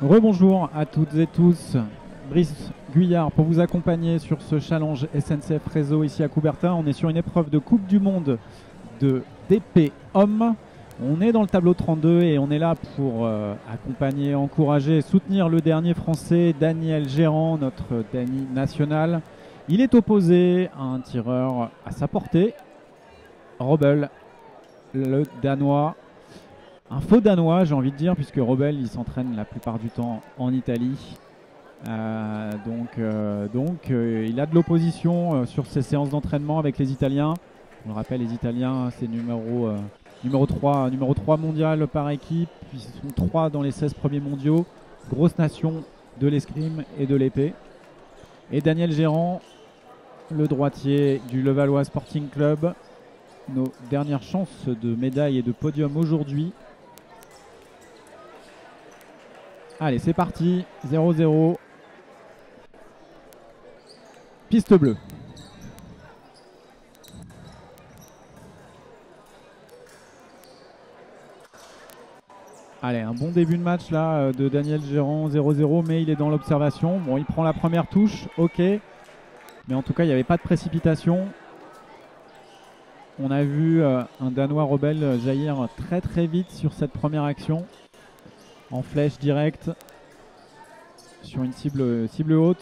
Rebonjour à toutes et tous, Brice Guyard pour vous accompagner sur ce challenge SNCF Réseau ici à Coubertin. On est sur une épreuve de Coupe du Monde de DP Homme. On est dans le tableau 32 et on est là pour accompagner, encourager et soutenir le dernier français, Daniel Gérand, notre Dany national. Il est opposé à un tireur à sa portée, Robel, le Danois. Un faux Danois, j'ai envie de dire, puisque Robel, il s'entraîne la plupart du temps en Italie. Il a de l'opposition sur ses séances d'entraînement avec les Italiens. On le rappelle, les Italiens, c'est numéro 3 mondial par équipe. Ils sont 3 dans les 16 premiers mondiaux. Grosse nation de l'escrime et de l'épée. Et Daniel Gérand, le droitier du Levallois Sporting Club. Nos dernières chances de médaille et de podium aujourd'hui. Allez, c'est parti, 0-0. Piste bleue. Allez, un bon début de match là de Daniel Gérand, 0-0, mais il est dans l'observation. Bon, il prend la première touche, ok. Mais en tout cas, il n'y avait pas de précipitation. On a vu un Danois Robel jaillir très très vite sur cette première action. En flèche directe sur une cible haute.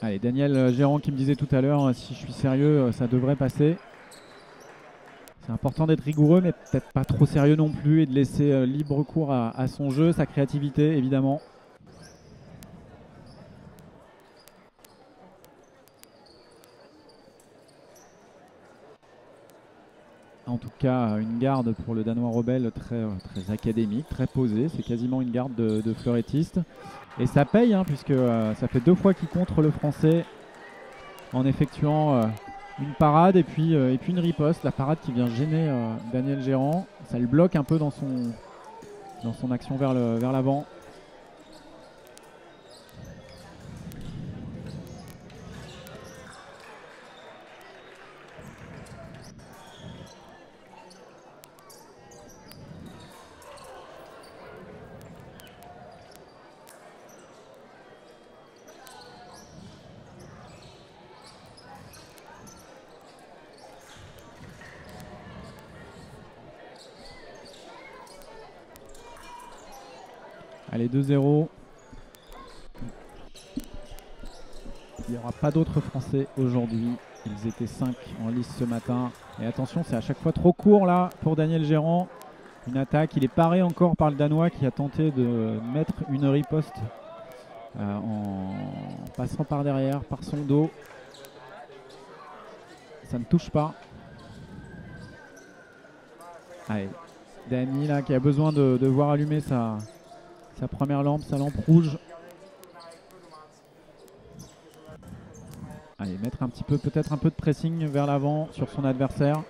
Allez, Daniel Gérand qui me disait tout à l'heure, si je suis sérieux, ça devrait passer. C'est important d'être rigoureux, mais peut-être pas trop sérieux non plus et de laisser libre cours à son jeu, sa créativité évidemment. En tout cas, une garde pour le Danois Robel très académique, très posée. C'est quasiment une garde de fleurettiste. Et ça paye, hein, puisque ça fait 2 fois qu'il contre le Français en effectuant une parade et puis une riposte. La parade qui vient gêner Daniel Gérand. Ça le bloque un peu dans son action vers l'avant. Allez, 2-0. Il n'y aura pas d'autres Français aujourd'hui. Ils étaient 5 en lice ce matin. Et attention, c'est à chaque fois trop court là pour Daniel Gérand. Une attaque. Il est paré encore par le Danois qui a tenté de mettre une riposte en passant par derrière, par son dos. Ça ne touche pas. Allez, Dany là qui a besoin de voir allumer sa première lampe, sa lampe rouge. Allez, mettre un petit peu, peut-être un peu de pressing vers l'avant sur son adversaire.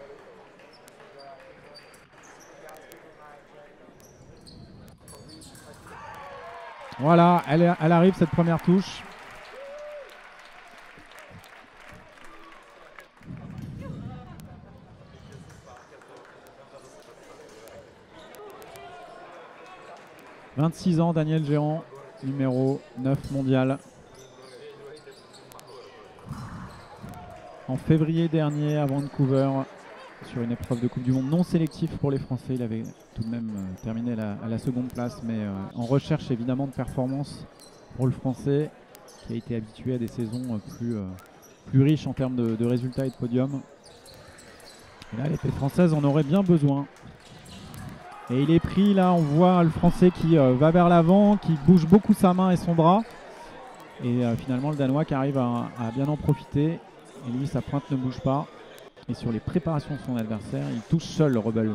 Voilà, elle arrive cette première touche. « 26 ans, Daniel Gérand, numéro 9 mondial. En février dernier, à Vancouver, sur une épreuve de Coupe du Monde non sélectif pour les Français. Il avait tout de même terminé à la seconde place, mais en recherche évidemment de performance pour le Français, qui a été habitué à des saisons plus riches en termes de résultats et de podiums. Et là, l'épée française en aurait bien besoin. Et il est pris, là on voit le Français qui va vers l'avant, qui bouge beaucoup sa main et son bras. Et finalement le Danois qui arrive à bien en profiter. Et lui, sa pointe ne bouge pas. Et sur les préparations de son adversaire, il touche seul le Robel.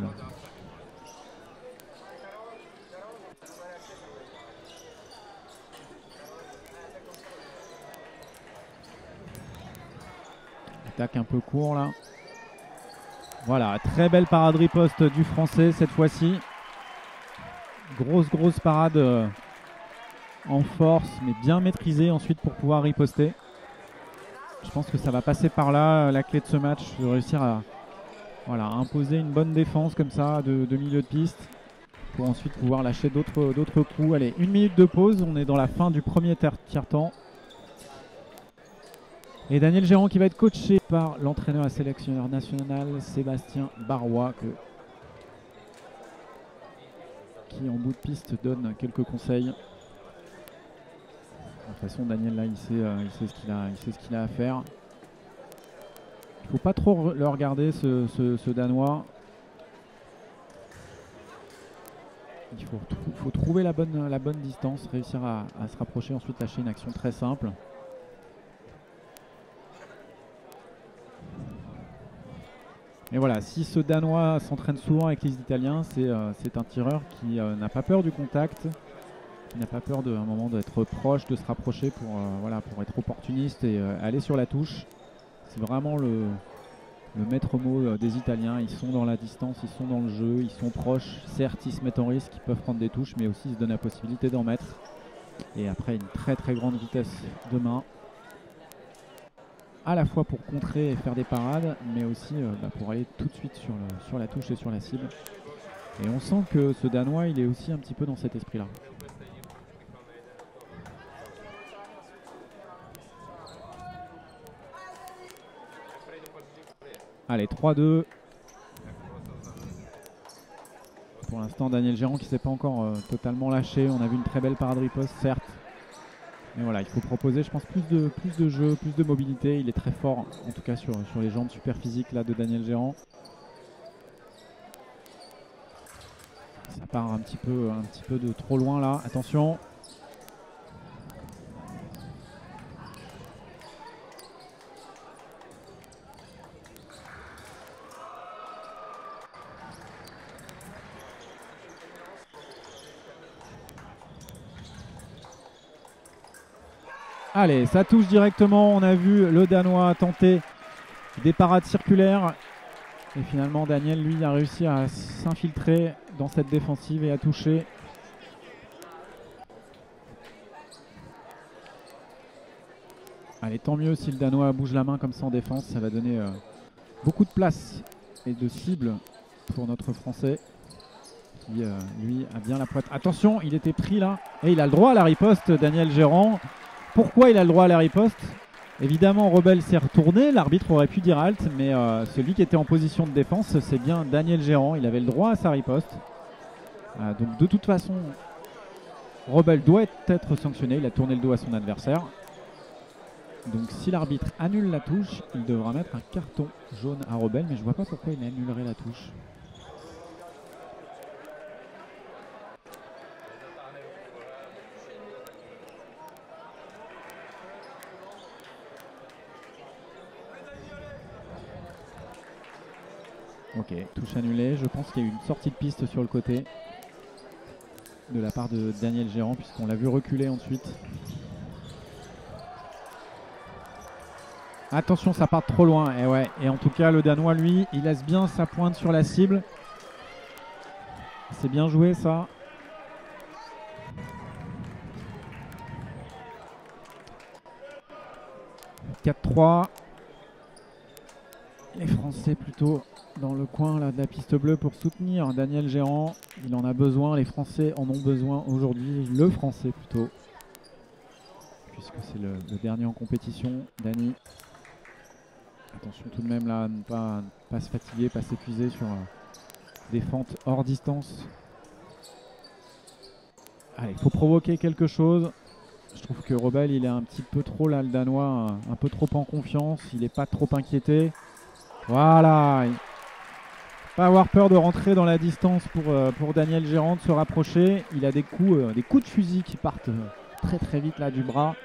Attaque un peu court là. Voilà, très belle parade riposte du Français cette fois-ci. Grosse parade en force, mais bien maîtrisée ensuite pour pouvoir riposter. Je pense que ça va passer par là, la clé de ce match, de réussir à Voilà, imposer une bonne défense comme ça de milieu de piste pour ensuite pouvoir lâcher d'autres coups. Allez, 1 minute de pause, on est dans la fin du premier tiers-temps. Et Daniel Gérand qui va être coaché par l'entraîneur et sélectionneur national Sébastien Barrois qui en bout de piste donne quelques conseils. De toute façon, Daniel là, il sait ce qu'il a à faire. Il ne faut pas trop le regarder ce Danois. Il faut trouver la bonne distance, réussir à se rapprocher, ensuite lâcher une action très simple. Et voilà, si ce Danois s'entraîne souvent avec les Italiens, c'est un tireur qui n'a pas peur du contact, qui n'a pas peur d'un moment d'être proche, de se rapprocher pour être opportuniste et aller sur la touche. C'est vraiment le maître mot des Italiens. Ils sont dans la distance, ils sont dans le jeu, ils sont proches. Certes, ils se mettent en risque, ils peuvent prendre des touches, mais aussi ils se donnent la possibilité d'en mettre. Et après, une très très grande vitesse de main. À la fois pour contrer et faire des parades, mais aussi pour aller tout de suite sur la touche et sur la cible. Et on sent que ce Danois, il est aussi un petit peu dans cet esprit-là. Allez, 3-2. Pour l'instant, Daniel Gérand qui ne s'est pas encore totalement lâché. On a vu une très belle parade riposte, certes. Mais voilà, il faut proposer, je pense, plus de jeu, plus de mobilité. Il est très fort, en tout cas sur les jambes super physiques là, de Daniel Gérand. Ça part un petit peu de trop loin là. Attention. Allez, ça touche directement. On a vu le Danois tenter des parades circulaires. Et finalement, Daniel, lui, a réussi à s'infiltrer dans cette défensive et à toucher. Allez, tant mieux si le Danois bouge la main comme ça en défense. Ça va donner beaucoup de place et de cible pour notre Français. Qui, lui, a bien la poitrine. Attention, il était pris là. Et il a le droit à la riposte, Daniel Gérand. Pourquoi il a le droit à la riposte? Évidemment, Rebel s'est retourné, l'arbitre aurait pu dire halte, mais celui qui était en position de défense, c'est bien Daniel Gérand. Il avait le droit à sa riposte. Donc de toute façon, Rebel doit être sanctionné. Il a tourné le dos à son adversaire. Donc si l'arbitre annule la touche, il devra mettre un carton jaune à Rebel, mais je vois pas pourquoi il annulerait la touche. Ok, touche annulée. Je pense qu'il y a eu une sortie de piste sur le côté de la part de Daniel Gérand, puisqu'on l'a vu reculer ensuite. Attention, ça part trop loin. Et ouais. Et en tout cas, le Danois, lui, il laisse bien sa pointe sur la cible. C'est bien joué, ça. « 4-3 ». Les Français plutôt dans le coin là, de la piste bleue pour soutenir Daniel Gérand. Il en a besoin, les Français en ont besoin aujourd'hui. Le Français plutôt, puisque c'est le dernier en compétition, Dani. Attention tout de même là, à ne pas se fatiguer, pas s'épuiser sur des fentes hors distance. Allez, il faut provoquer quelque chose. Je trouve que Rebel, il est un petit peu trop là, le Danois, un peu trop en confiance. Il n'est pas trop inquiété. Voilà. Pas avoir peur de rentrer dans la distance pour Daniel Gérand, de se rapprocher. Il a des coups de fusil qui partent très très vite là du bras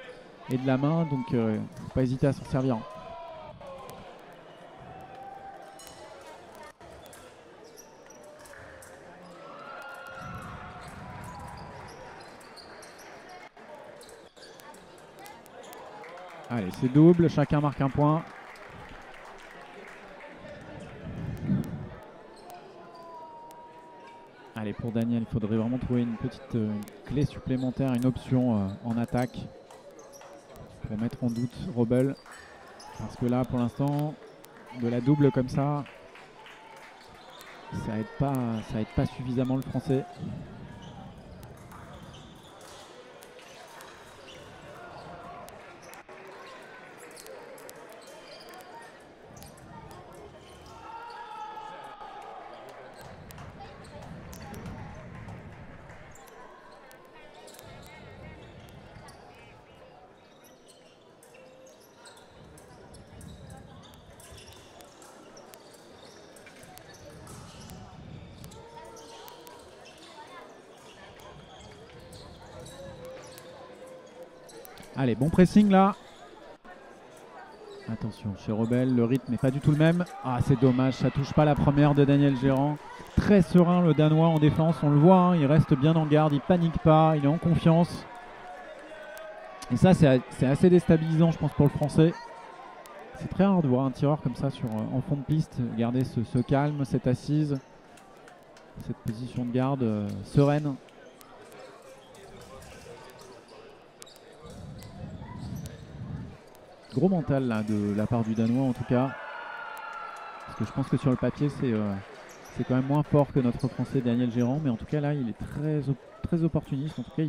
et de la main. Donc il ne faut pas hésiter à s'en servir. Allez, c'est double, chacun marque un point. Allez, pour Daniel, il faudrait vraiment trouver une petite clé supplémentaire, une option en attaque pour mettre en doute Rebel. Parce que là, pour l'instant, de la double comme ça, ça aide pas suffisamment le français. Allez, bon pressing là. Attention, chez Robel, le rythme n'est pas du tout le même. Ah, c'est dommage, ça touche pas la première de Daniel Gérand. Très serein le Danois en défense, on le voit, hein, il reste bien en garde, il panique pas, il est en confiance. Et ça, c'est assez déstabilisant, je pense, pour le Français. C'est très rare de voir un tireur comme ça en fond de piste, garder ce calme, cette assise, cette position de garde sereine. Gros mental là de la part du Danois en tout cas, parce que je pense que sur le papier c'est quand même moins fort que notre Français Daniel Gérand, mais en tout cas là il est très opportuniste, en tout cas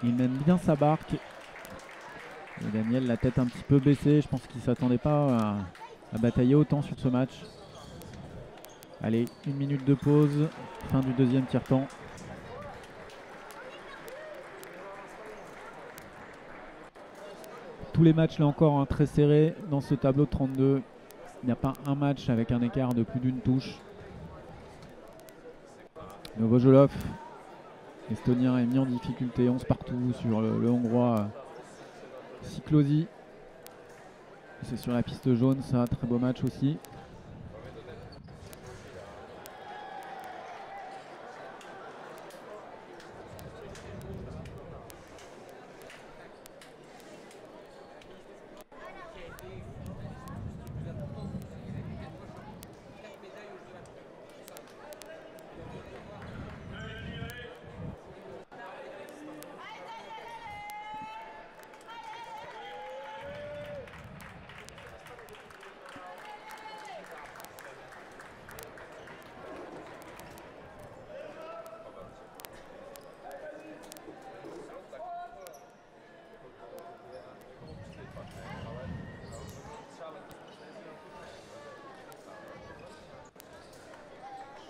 il mène bien sa barque. Et Daniel la tête un petit peu baissée, je pense qu'il ne s'attendait pas à batailler autant sur ce match. Allez, 1 minute de pause, fin du deuxième tiers-temps. Tous les matchs là encore hein, très serrés dans ce tableau de 32. Il n'y a pas un match avec un écart de plus d'une touche. Novojolov, l'Estonien, est mis en difficulté, 11 partout sur le Hongrois Siklosi. C'est sur la piste jaune, ça, très beau match aussi.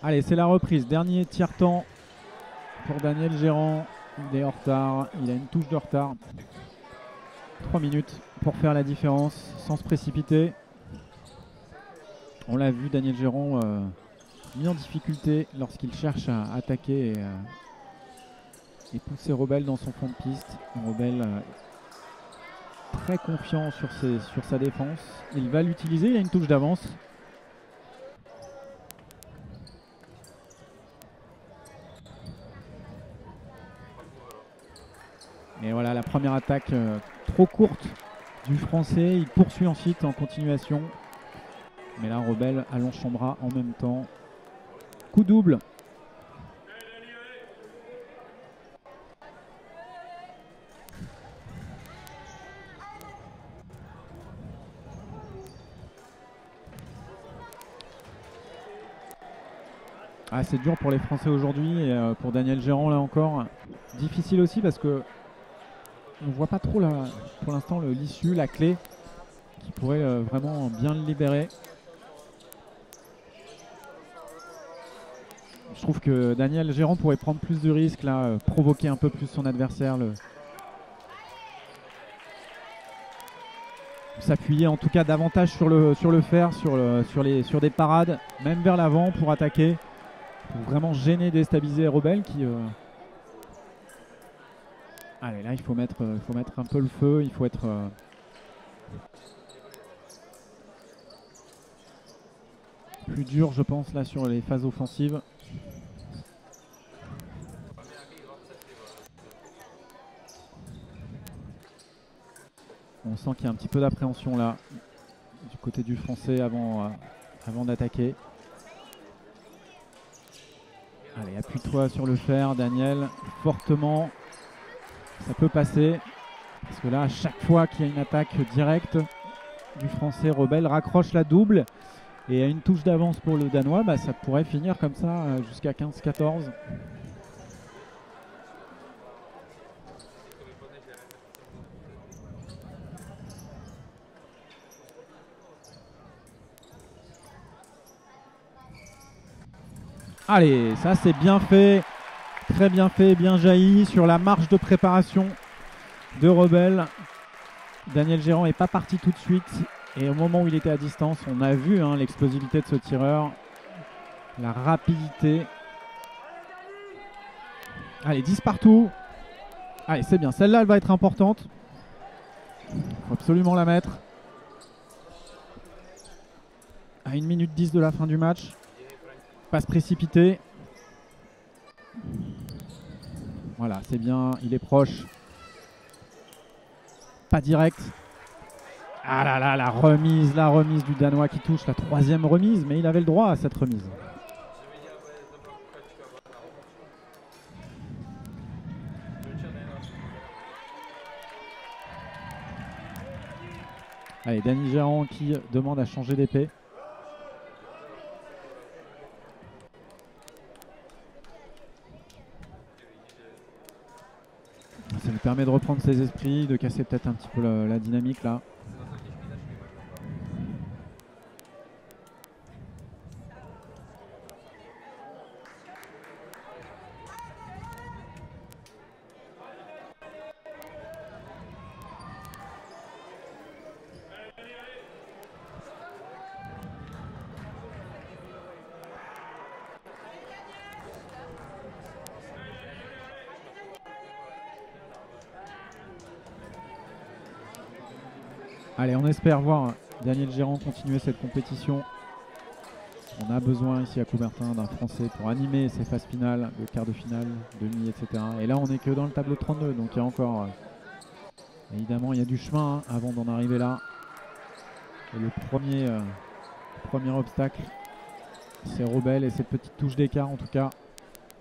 Allez, c'est la reprise. Dernier tiers-temps pour Daniel Gérand. Il est en retard. Il a une touche de retard. 3 minutes pour faire la différence sans se précipiter. On l'a vu, Daniel Gérand mis en difficulté lorsqu'il cherche à attaquer et pousser Robel dans son fond de piste. Robel très confiant sur sa défense. Il va l'utiliser. Il a une touche d'avance. Et voilà la première attaque trop courte du Français. Il poursuit ensuite en continuation. Mais là, Robel allonge son bras en même temps. Coup double. Ah, c'est dur pour les Français aujourd'hui et pour Daniel Gérand là encore. Difficile aussi parce que on ne voit pas trop là, pour l'instant l'issue, la clé qui pourrait vraiment bien le libérer. Je trouve que Daniel Gérand pourrait prendre plus de risques là, provoquer un peu plus son adversaire, s'appuyer en tout cas davantage sur le fer, sur des parades, même vers l'avant pour attaquer, pour vraiment gêner, déstabiliser Robel qui allez, là il faut mettre un peu le feu, il faut être plus dur je pense là sur les phases offensives. On sent qu'il y a un petit peu d'appréhension là du côté du Français avant d'attaquer. Allez, appuie-toi sur le fer Daniel, fortement. Ça peut passer, parce que là, à chaque fois qu'il y a une attaque directe du Français, Robel raccroche la double. Et à une touche d'avance pour le Danois, bah, ça pourrait finir comme ça jusqu'à 15-14. Allez, ça c'est bien fait, très bien fait, bien jailli sur la marche de préparation de Rebelle. Daniel Gérant n'est pas parti tout de suite et au moment où il était à distance, on a vu l'explosivité de ce tireur, la rapidité. Allez, 10 partout. Allez, c'est bien, celle-là elle va être importante. Il faut absolument la mettre. À 1 minute 10 de la fin du match. Pas se précipiter. Voilà, c'est bien, il est proche. Pas direct. Ah là là, la remise du Danois qui touche, la 3e remise, mais il avait le droit à cette remise. Allez, Dany Gérant qui demande à changer d'épée. Ça lui permet de reprendre ses esprits, de casser peut-être un petit peu la dynamique là. Allez, on espère voir Daniel Gérant continuer cette compétition. On a besoin ici à Coubertin d'un Français pour animer ces phases finales, de quart de finale, demi, etc. Et là, on n'est que dans le tableau 32, donc il y a encore... évidemment, il y a du chemin avant d'en arriver là. Et le premier obstacle, c'est Rebelle et cette petite touche d'écart, en tout cas,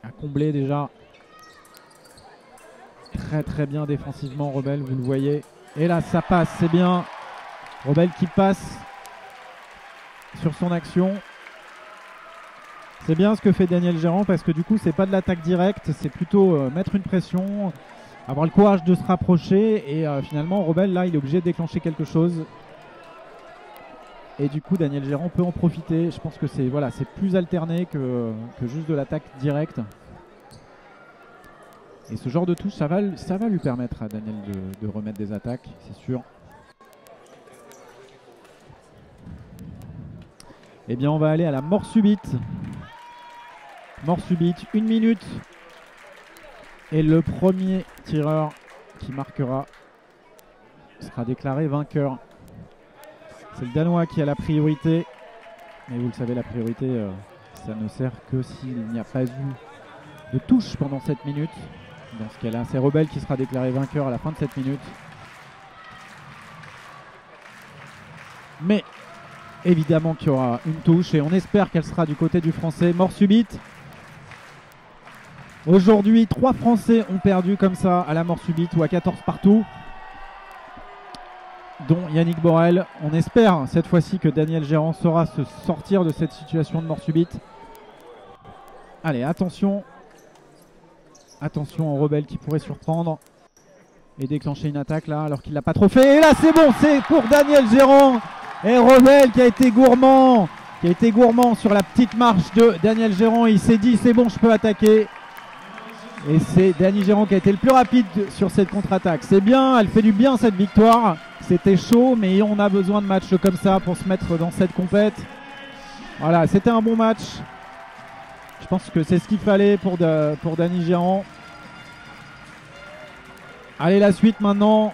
à combler déjà. Très très bien défensivement, Rebelle, vous le voyez. Et là, ça passe, c'est bien. Rebelle qui passe sur son action. C'est bien ce que fait Daniel Gérant parce que du coup, c'est pas de l'attaque directe, c'est plutôt mettre une pression, avoir le courage de se rapprocher et finalement, Rebelle, là, il est obligé de déclencher quelque chose. Et du coup, Daniel Gérant peut en profiter. Je pense que c'est plus alterné que juste de l'attaque directe. Et ce genre de touche, ça va lui permettre à Daniel de remettre des attaques, c'est sûr. Eh bien, on va aller à la mort subite. Mort subite, 1 minute. Et le premier tireur qui marquera sera déclaré vainqueur. C'est le Danois qui a la priorité. Mais vous le savez, la priorité, ça ne sert que s'il n'y a pas eu de touche pendant cette minute. Dans ce cas-là, c'est Rebelle qui sera déclaré vainqueur à la fin de cette minute. Mais évidemment qu'il y aura une touche et on espère qu'elle sera du côté du Français. Mort subite. Aujourd'hui, 3 Français ont perdu comme ça à la mort subite ou à 14 partout, dont Yannick Borel. On espère cette fois-ci que Daniel Gérant saura se sortir de cette situation de mort subite. Allez, attention. Attention au Rebelle qui pourrait surprendre et déclencher une attaque là alors qu'il l'a pas trop fait. Et là c'est bon, c'est pour Daniel Gérant. Et Rebelle qui a été gourmand sur la petite marche de Daniel Gérant. Il s'est dit c'est bon, je peux attaquer. Et c'est Dany Gérant qui a été le plus rapide sur cette contre-attaque. C'est bien, elle fait du bien cette victoire. C'était chaud, mais on a besoin de matchs comme ça pour se mettre dans cette compète. Voilà, c'était un bon match. Je pense que c'est ce qu'il fallait pour Dany Gérant. Allez, la suite maintenant.